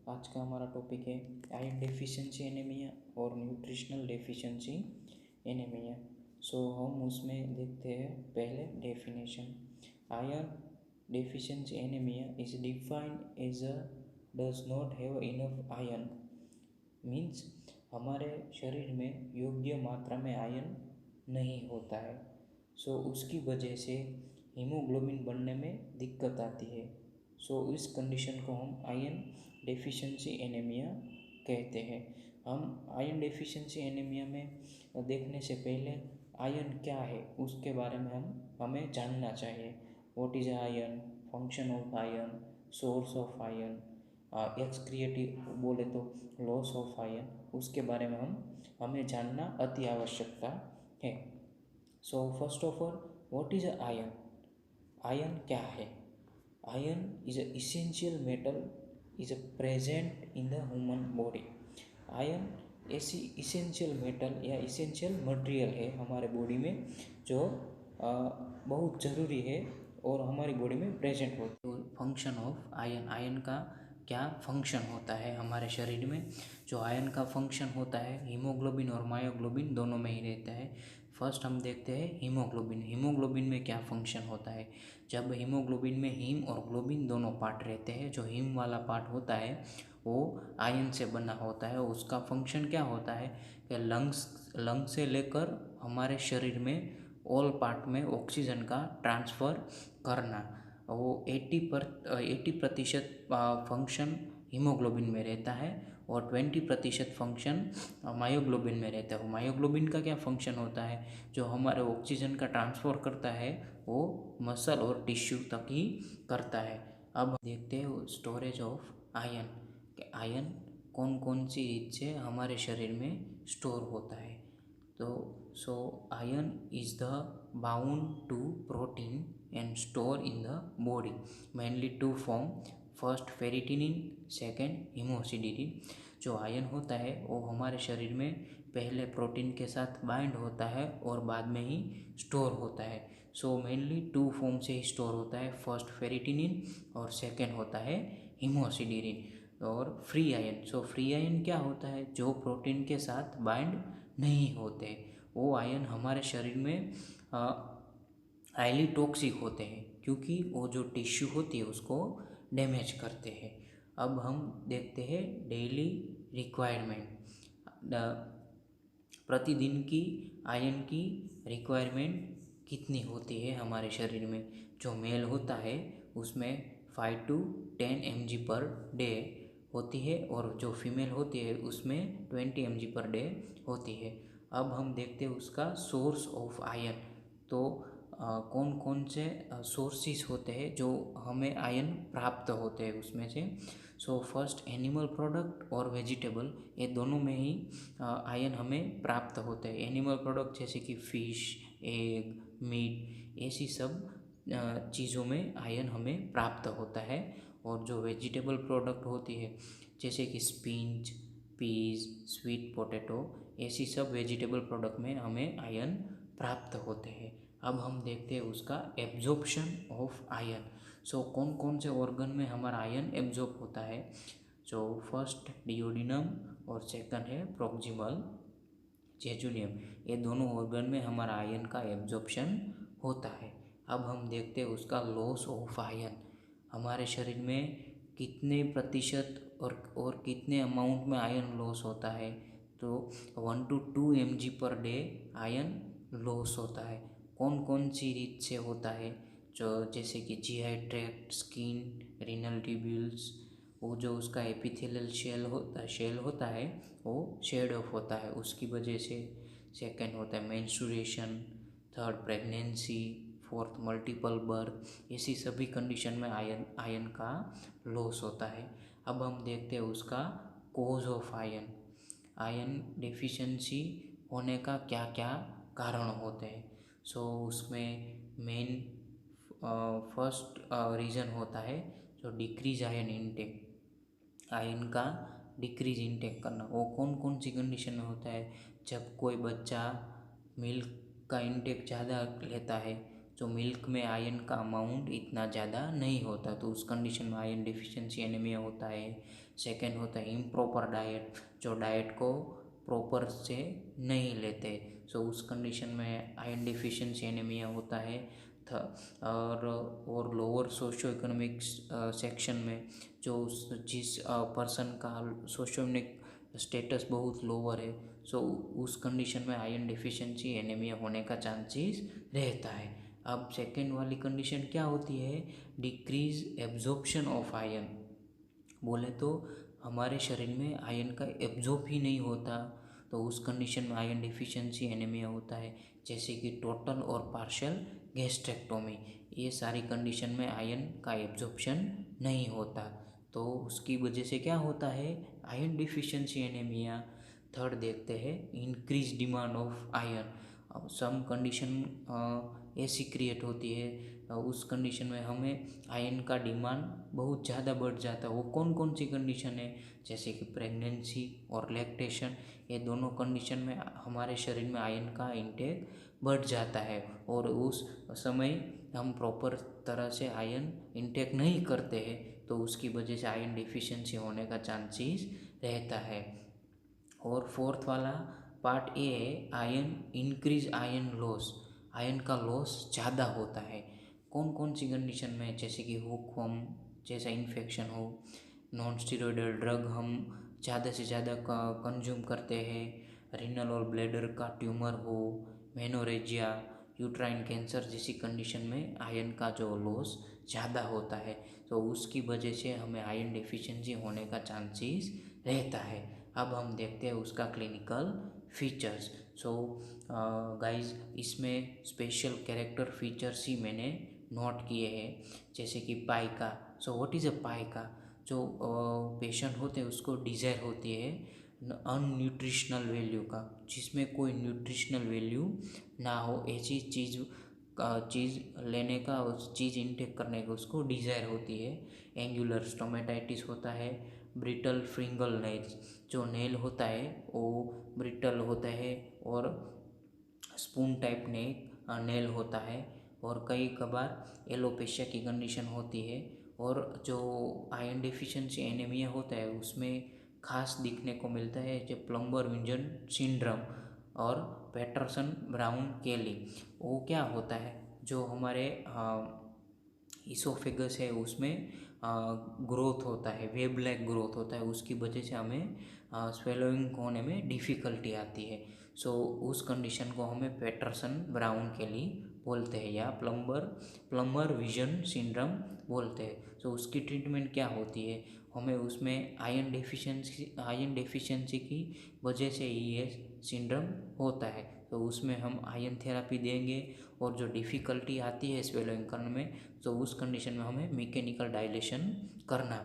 आज का हमारा टॉपिक है आयरन डेफिशिएंसी एनीमिया और न्यूट्रिशनल डेफिशिएंसी एनीमिया। हम उसमें देखते हैं पहले definition. Iron deficiency anaemia is defined as a does not have enough iron. Means हमारे शरीर में योग्य मात्रा में आयरन नहीं होता है। उसकी वजह से हीमोग्लोबिन बनने में दिक्कत आती है। इस कंडीशन को हम आयरन डेफिशिएंसी एनीमिया कहते हैं। हम आयरन डेफिशिएंसी एनीमिया में देखने से पहले आयरन क्या है उसके बारे में हमें जानना चाहिए। What is iron, function of iron, source of iron, excretive बोले तो लॉस ऑफ आयरन, उसके बारे में हमें जानना अति आवश्यकता है। First of all, what is iron? Iron क्या है? Iron is a essential metal is a present in the human body. Iron ऐसी इसेंशियल मेटल या इसेंशियल मटेरियल है हमारे बॉडी में जो बहुत ज़रूरी है और हमारी बॉडी में प्रेजेंट होती है। फंक्शन ऑफ आयरन, आयरन का क्या फंक्शन होता है हमारे शरीर में? जो आयरन का फंक्शन होता है हीमोग्लोबिन और मायोग्लोबिन दोनों में ही रहता है। फर्स्ट हम देखते हैं हीमोग्लोबिन। हीमोग्लोबिन में क्या फंक्शन होता है? जब हीमोग्लोबिन में हीम और ग्लोबिन दोनों पार्ट रहते हैं, जो हीम वाला पार्ट होता है वो आयरन से बना होता है। उसका फंक्शन क्या होता है कि लंग्स से लेकर हमारे शरीर में ऑल पार्ट में ऑक्सीजन का ट्रांसफ़र करना। वो 80% फंक्शन हीमोग्लोबिन में रहता है और 20% फंक्शन मायोग्लोबिन में रहता है। मायोग्लोबिन का क्या फंक्शन होता है? जो हमारे ऑक्सीजन का ट्रांसफ़र करता है वो मसल और टिश्यू तक ही करता है। अब देखते हैं स्टोरेज ऑफ आयरन, कि आयरन कौन कौन सी रीत से हमारे शरीर में स्टोर होता है। Iron is the bound to protein and store in the body mainly two form first फेरिटिनिन, सेकेंड हिमोसिडिनिन। जो आयरन होता है वो हमारे शरीर में पहले प्रोटीन के साथ बाइंड होता है और बाद में ही स्टोर होता है। मेनली 2 फॉर्म से ही स्टोर होता है, फर्स्ट फेरिटिनिन और सेकेंड होता है हिमोसिडिनिन। और फ्री आयरन, फ्री आयरन क्या होता है? जो प्रोटीन के साथ बाइंड नहीं होते, वो आयरन हमारे शरीर में हाईली टॉक्सिक होते हैं क्योंकि वो जो टिश्यू होती है उसको डैमेज करते हैं। अब हम देखते हैं डेली रिक्वायरमेंट। प्रतिदिन की आयरन की रिक्वायरमेंट कितनी होती है हमारे शरीर में? जो मेल होता है उसमें 5 to 10 mg पर डे होती है और जो फीमेल होती है उसमें 20 mg पर डे होती है। अब हम देखते हैं उसका सोर्स ऑफ आयरन। कौन कौन से सोर्सेस होते हैं जो हमें आयरन प्राप्त होते हैं उसमें से। फर्स्ट एनिमल प्रोडक्ट और वेजिटेबल, ये दोनों में ही आयरन हमें प्राप्त होते हैं। एनिमल प्रोडक्ट जैसे कि फ़िश, एग, मीट, ऐसी सब चीज़ों में आयरन हमें प्राप्त होता है। और जो वेजिटेबल प्रोडक्ट होती है जैसे कि स्पिंच, पीज, स्वीट पोटैटो, ऐसी सब वेजिटेबल प्रोडक्ट में हमें आयरन प्राप्त होते हैं। अब हम देखते हैं उसका एब्जॉर्प्शन ऑफ आयरन। कौन कौन से ऑर्गन में हमारा आयरन एब्जॉर्ब होता है? फर्स्ट डिओडिनम और सेकंड है प्रॉक्सिमल जेजुनियम। ये दोनों ऑर्गन में हमारा आयरन का एब्जॉर्प्शन होता है। अब हम देखते हैं उसका लॉस ऑफ आयरन। हमारे शरीर में कितने प्रतिशत और कितने अमाउंट में आयरन लॉस होता है? 1 to 2 mg per day iron loss होता है। कौन कौन सी रीत से होता है? जो जैसे कि GI tract, skin, renal tubules, वो जो उसका एपिथेलियल शेल होता है वो शेड ऑफ होता है, उसकी वजह से। सेकंड होता है menstruation, third pregnancy, fourth multiple birth, ऐसी सभी कंडीशन में आयरन का लॉस होता है। अब हम देखते हैं उसका cause of iron. Iron deficiency होने का क्या क्या कारण होते हैं? उसमें मेन फर्स्ट रीज़न होता है जो डिक्रीज आयरन इनटेक, आयरन का डिक्रीज इनटेक करना। वो कौन कौन सी कंडीशन में होता है? जब कोई बच्चा मिल्क का इनटेक ज़्यादा लेता है जो मिल्क में आयरन का अमाउंट इतना ज़्यादा नहीं होता, तो उस कंडीशन में आयरन डिफिशिएंसी एनीमिया होता है। सेकेंड होता है इम्प्रॉपर डाइट, जो डाइट को प्रॉपर से नहीं लेते, सो उस कंडीशन में आयरन डिफिशिएंसी एनीमिया होता है। और लोअर सोशो इकोनॉमिक सेक्शन में जो जिस पर्सन का सोशो इकोनॉमिक स्टेटस बहुत लोअर है, सो उस कंडीशन में आयरन डिफिशिएंसी एनीमिया होने का चांसेस रहता है। अब सेकेंड वाली कंडीशन क्या होती है, डिक्रीज एब्जॉर्प्शन ऑफ आयरन। बोले तो हमारे शरीर में आयरन का एब्जॉर्ब ही नहीं होता, तो उस कंडीशन में आयरन डिफिशिएंसी एनीमिया होता है। जैसे कि टोटल और पार्शियल गैस्ट्रेक्टोमी, ये सारी कंडीशन में आयरन का एब्जॉर्प्शन नहीं होता, तो उसकी वजह से क्या होता है, आयरन डिफिशिएंसी एनीमिया। थर्ड देखते हैं इंक्रीज डिमांड ऑफ आयरन। अब सम कंडीशन ऐसी क्रिएट होती है, उस कंडीशन में हमें आयरन का डिमांड बहुत ज़्यादा बढ़ जाता है। वो कौन कौन सी कंडीशन है, जैसे कि प्रेगनेंसी और लैक्टेशन, ये दोनों कंडीशन में हमारे शरीर में आयरन का इंटेक बढ़ जाता है, और उस समय हम प्रॉपर तरह से आयरन इंटेक नहीं करते हैं, तो उसकी वजह से आयरन डिफिशिएंसी होने का चांसेस रहता है। और फोर्थ वाला पार्ट ए है iron increase iron loss. Iron का लॉस ज़्यादा होता है कौन कौन सी कंडीशन में, जैसे कि हुकवर्म जैसा इन्फेक्शन हो, नॉन स्टेरॉयडल ड्रग हम ज़्यादा से ज़्यादा कंज्यूम करते हैं, रीनल और ब्लैडर का ट्यूमर हो, मेनोरेजिया, यूट्राइन कैंसर जैसी कंडीशन में आयरन का जो लॉस ज़्यादा होता है, तो उसकी वजह से हमें आयरन डिफिशिएंसी होने का चांसेस रहता है। अब हम देखते हैं उसका क्लिनिकल फीचर्स। सो गाइस, इसमें स्पेशल कैरेक्टर फीचर्स ही मैंने नोट किए हैं, जैसे कि pica. So what is a pica, जो पेशेंट होते हैं उसको डिज़ायर होती है अनन्यूट्रिशनल वैल्यू का, जिसमें कोई न्यूट्रिशनल वैल्यू ना हो, ऐसी चीज़ लेने का, उस चीज़ इनटेक करने का उसको डिज़ायर होती है। एंगुलर स्टोमेटाइटिस होता है, ब्रिटल फिंगल नेल्स, जो नेल होता है वो ब्रिटल होता है और स्पून टाइप नेल होता है, और कई कभार एलोपेशिया की कंडीशन होती है। और जो आयरन डिफिशिएंसी एनीमिया होता है उसमें खास दिखने को मिलता है जो प्लम्बर विंजन सिंड्रोम और पैटरसन ब्राउन केली। वो क्या होता है, जो हमारे इसोफेगस है उसमें ग्रोथ होता है, वेब लाइक ग्रोथ होता है, उसकी वजह से हमें स्वेलोइंग होने में डिफ़िकल्टी आती है। सो उस कंडीशन को हमें पैटरसन ब्राउन केली बोलते हैं, या प्लम्बर विजन सिंड्रोम बोलते हैं। सो उसकी ट्रीटमेंट क्या होती है, हमें उसमें आयरन डेफिशिएंसी की वजह से ही ये सिंड्रोम होता है, तो उसमें हम आयरन थेरेपी देंगे। और जो डिफ़िकल्टी आती है स्वेलोइंग करने में, तो उस कंडीशन में हमें मैकेनिकल डायलेशन करना